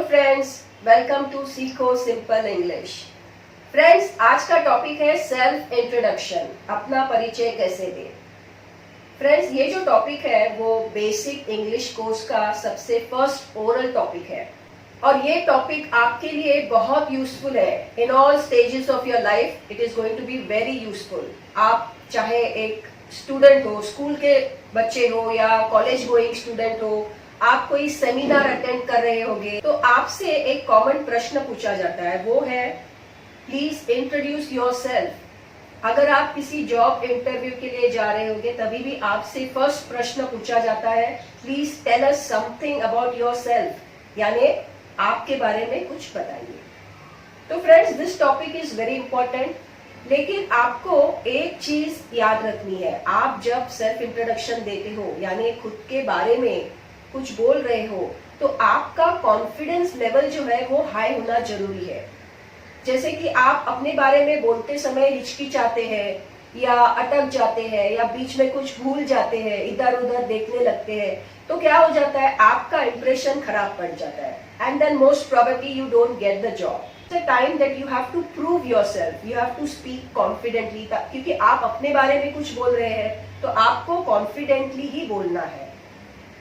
Friends, welcome to सीखो simple English. Friends, आज का टॉपिक है सेल्फ इंट्रोडक्शन, अपना परिचय कैसे दें। फ्रेंड्स, ये जो टॉपिक है वो बेसिक इंग्लिश कोर्स का सबसे फर्स्ट ओरल टॉपिक है और ये टॉपिक आपके लिए बहुत यूजफुल है। In all stages of your life it is going to be very useful. आप चाहे एक स्टूडेंट हो, स्कूल के बच्चे हो या कॉलेज गोइंग स्टूडेंट हो, आप कोई सेमिनार अटेंड कर रहे होंगे तो आपसे एक कॉमन प्रश्न पूछा जाता है, वो है प्लीज इंट्रोड्यूस योरसेल्फ। अगर आप किसी जॉब इंटरव्यू के लिए जा रहे होंगे तभी भी आपसे फर्स्ट प्रश्न पूछा जाता है, please tell us something about yourself, यानी आपके बारे में कुछ बताइए। तो friends, this topic is very important, लेकिन आपको एक चीज याद रखनी है। आप जब सेल्फ इंट्रोडक्शन देते हो यानी खुद के बारे में कुछ बोल रहे हो तो आपका कॉन्फिडेंस लेवल जो है वो हाई होना जरूरी है। जैसे कि आप अपने बारे में बोलते समय हिचकिचाते हैं या अटक जाते हैं या बीच में कुछ भूल जाते हैं, इधर उधर देखने लगते हैं, तो क्या हो जाता है, आपका इंप्रेशन खराब पड़ जाता है and then most probably you don't get the job. The time that you have to prove yourself, you have to speak confidently, क्योंकि आप अपने बारे में कुछ बोल रहे हैं तो आपको कॉन्फिडेंटली ही बोलना है।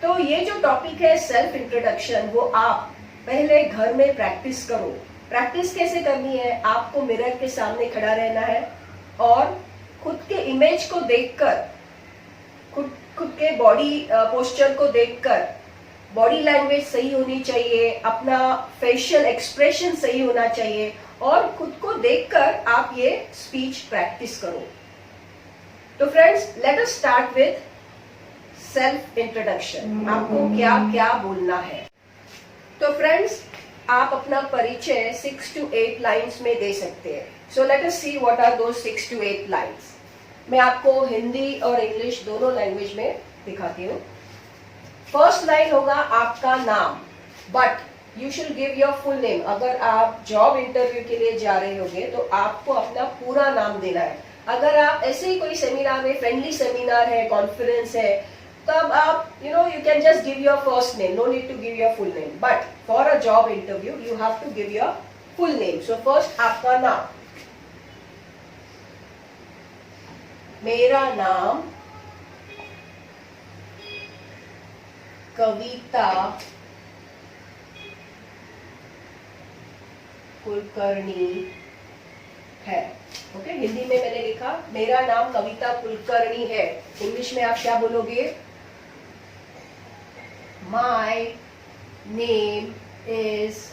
तो ये जो टॉपिक है सेल्फ इंट्रोडक्शन, वो आप पहले घर में प्रैक्टिस करो। प्रैक्टिस कैसे करनी है, आपको मिरर के सामने खड़ा रहना है और खुद के इमेज को देखकर, खुद के बॉडी पोस्चर को देखकर, बॉडी लैंग्वेज सही होनी चाहिए, अपना फेशियल एक्सप्रेशन सही होना चाहिए और खुद को देखकर आप ये स्पीच प्रैक्टिस करो। तो friends, let us start with self introduction. आपको क्या क्या बोलना है। तो फ्रेंड्स, आप अपना परिचय 6 to 8 लाइन्स में दे सकते हैं। So let us see what are those 6 to 8 lines. मैं आपको हिंदी और इंग्लिश दोनों लैंग्वेज में दिखाती हूँ। फर्स्ट लाइन होगा आपका नाम, but you should give your full name. अगर आप जॉब इंटरव्यू के लिए जा रहे होंगे तो आपको अपना पूरा नाम देना है। अगर आप ऐसे ही कोई सेमिनार में, फ्रेंडली सेमिनार है, कॉन्फ्रेंस है, तब आप you can just give your first name, no need to give your full name, but for a job interview you have to give your full name. So first आपका नाम। मेरा नाम कविता कुलकर्णी है। Okay, Hindi में मैंने लिखा मेरा नाम कविता कुलकर्णी है। इंग्लिश में आप क्या बोलोगे? My name is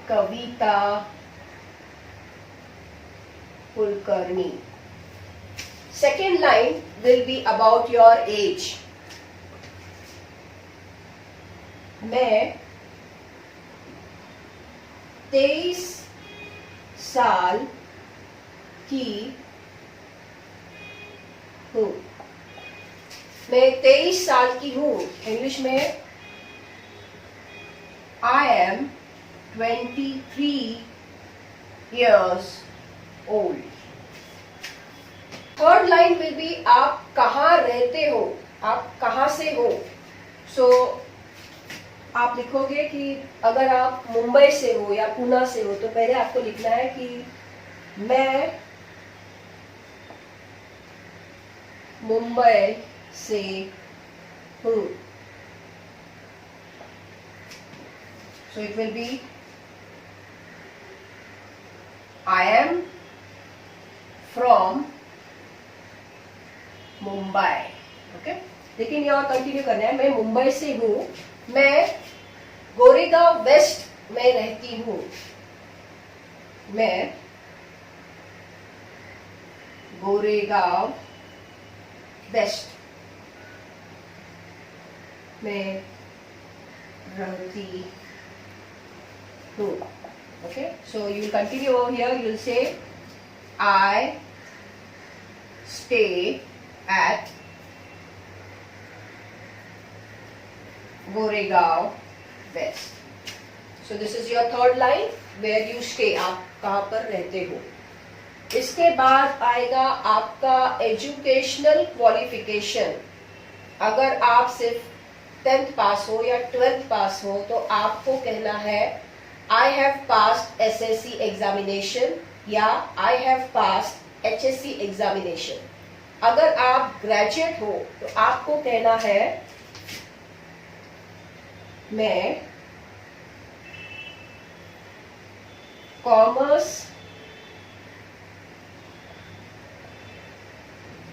Kavita Kulkarni. Second line will be about your age. मैं 23 साल की हूँ। मैं 23 साल की हूँ। इंग्लिश में I M 23 years old। Third line will be आप कहाँ रहते हो, आप कहाँ से हो। सो आप लिखोगे कि अगर आप मुंबई से हो या पुणे से हो तो पहले आपको लिखना है कि मैं मुंबई से हूँ। So it will be I am from Mumbai. Okay, लेकिन यहाँ कंटिन्यू करना है, मैं मुंबई से हूँ, मैं गोरेगांव वेस्ट में रहती हूँ, मैं गोरेगांव वेस्ट में रहती हूँ। Okay, so you continue over here, you will say I stay at Goregaon West। So this is your third line where you stay, आप कहाँ पर रहते हो। इसके बाद आएगा आपका एजुकेशनल क्वालिफिकेशन। अगर आप सिर्फ 10th पास हो या 12th पास हो तो आपको कहना है I have passed SSC examination या I have passed HSC examination. अगर आप ग्रेजुएट हो तो आपको कहना है मैं कॉमर्स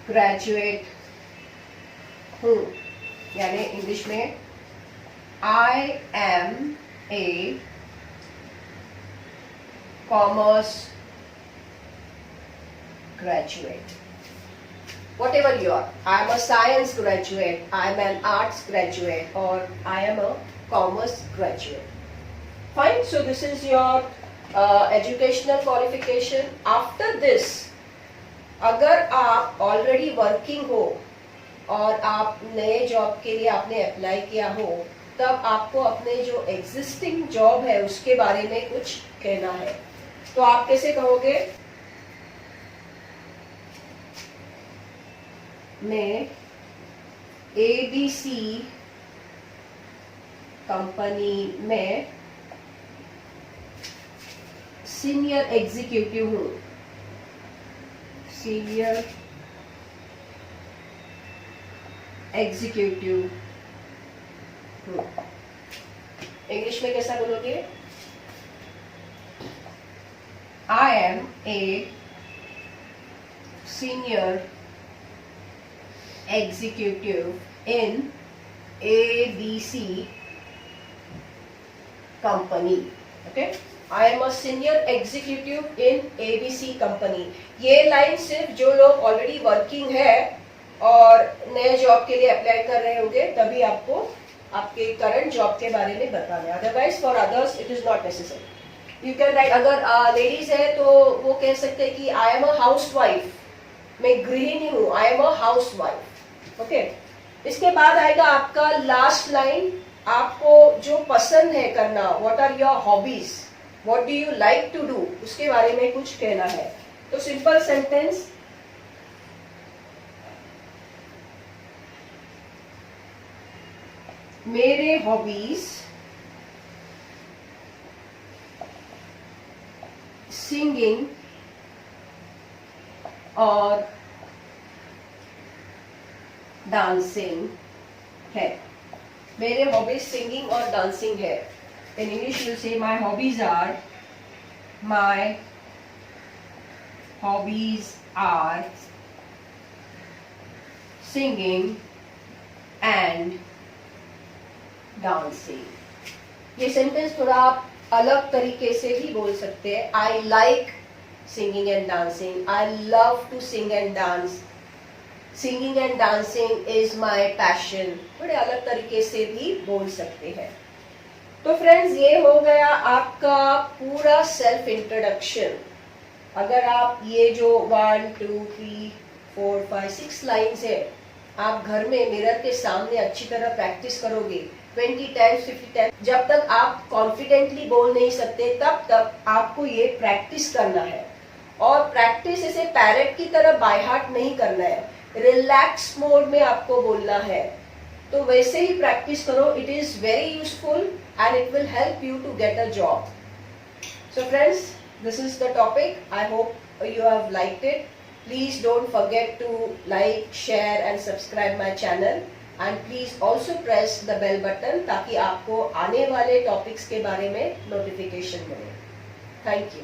ग्रेजुएट हूं, यानी इंग्लिश में I am a commerce graduate. Whatever you are, I am a science graduate, I am an arts graduate, or I am a commerce graduate. Fine, so this is your educational qualification. After this, अगर आप already working हो और आप नए job के लिए आपने apply किया हो, तब आपको अपने जो एग्जिस्टिंग जॉब है उसके बारे में कुछ कहना है। तो आप कैसे कहोगे? मैं ABC कंपनी में सीनियर एग्जीक्यूटिव हूँ, सीनियर एग्जीक्यूटिव हूँ। इंग्लिश में कैसा बोलोगे? I am a senior executive in ABC company. Okay, I am a senior executive in ABC company. ये लाइन सिर्फ जो लोग ऑलरेडी वर्किंग है और नए जॉब के लिए अप्लाई कर रहे होंगे तभी आपको आपके करंट जॉब के बारे में बताना है। Otherwise for others it is not necessary. You can write, अगर लेडीज है तो वो कह सकते हैं कि I am a house wife, मैं गृहिणी हूँ, I am a house wife. Okay, इसके बाद आएगा आपका लास्ट लाइन, आपको जो पसंद है करना, what are your hobbies, what do you like to do, उसके बारे में कुछ कहना है। तो सिंपल सेंटेंस, मेरे हॉबीज सिंगिंग और डांसिंग है। मेरे हॉबीज सिंगिंग और डांसिंग है। इन English you say my hobbies are singing and dancing. ये सेंटेंस थोड़ा आप अलग तरीके से भी बोल सकते हैं। I like singing and dancing, I love to sing and dance, singing and dancing is my passion. बड़े अलग तरीके से भी बोल सकते हैं। तो फ्रेंड्स, ये हो गया आपका पूरा सेल्फ इंट्रोडक्शन। अगर आप ये जो 1 2 3 4 5 6 लाइन्स है आप घर में मिरर के सामने अच्छी तरह प्रैक्टिस करोगे 20 टाइम्स 50 टाइम्स, जब तक आप कॉन्फिडेंटली बोल नहीं सकते तब तक आपको ये प्रैक्टिस करना है। और प्रैक्टिस इसे पैरेट की तरह बाय हार्ट नहीं करना है, रिलैक्स मोड में आपको बोलना है। तो वैसे ही प्रैक्टिस करो, it is very useful and it will help you to get a job. So friends, this is the topic, I hope you have liked it. Please don't forget to like, share and subscribe my channel and please also press the bell button ताकि आपको आने वाले topics के बारे में notification मिले। Thank you.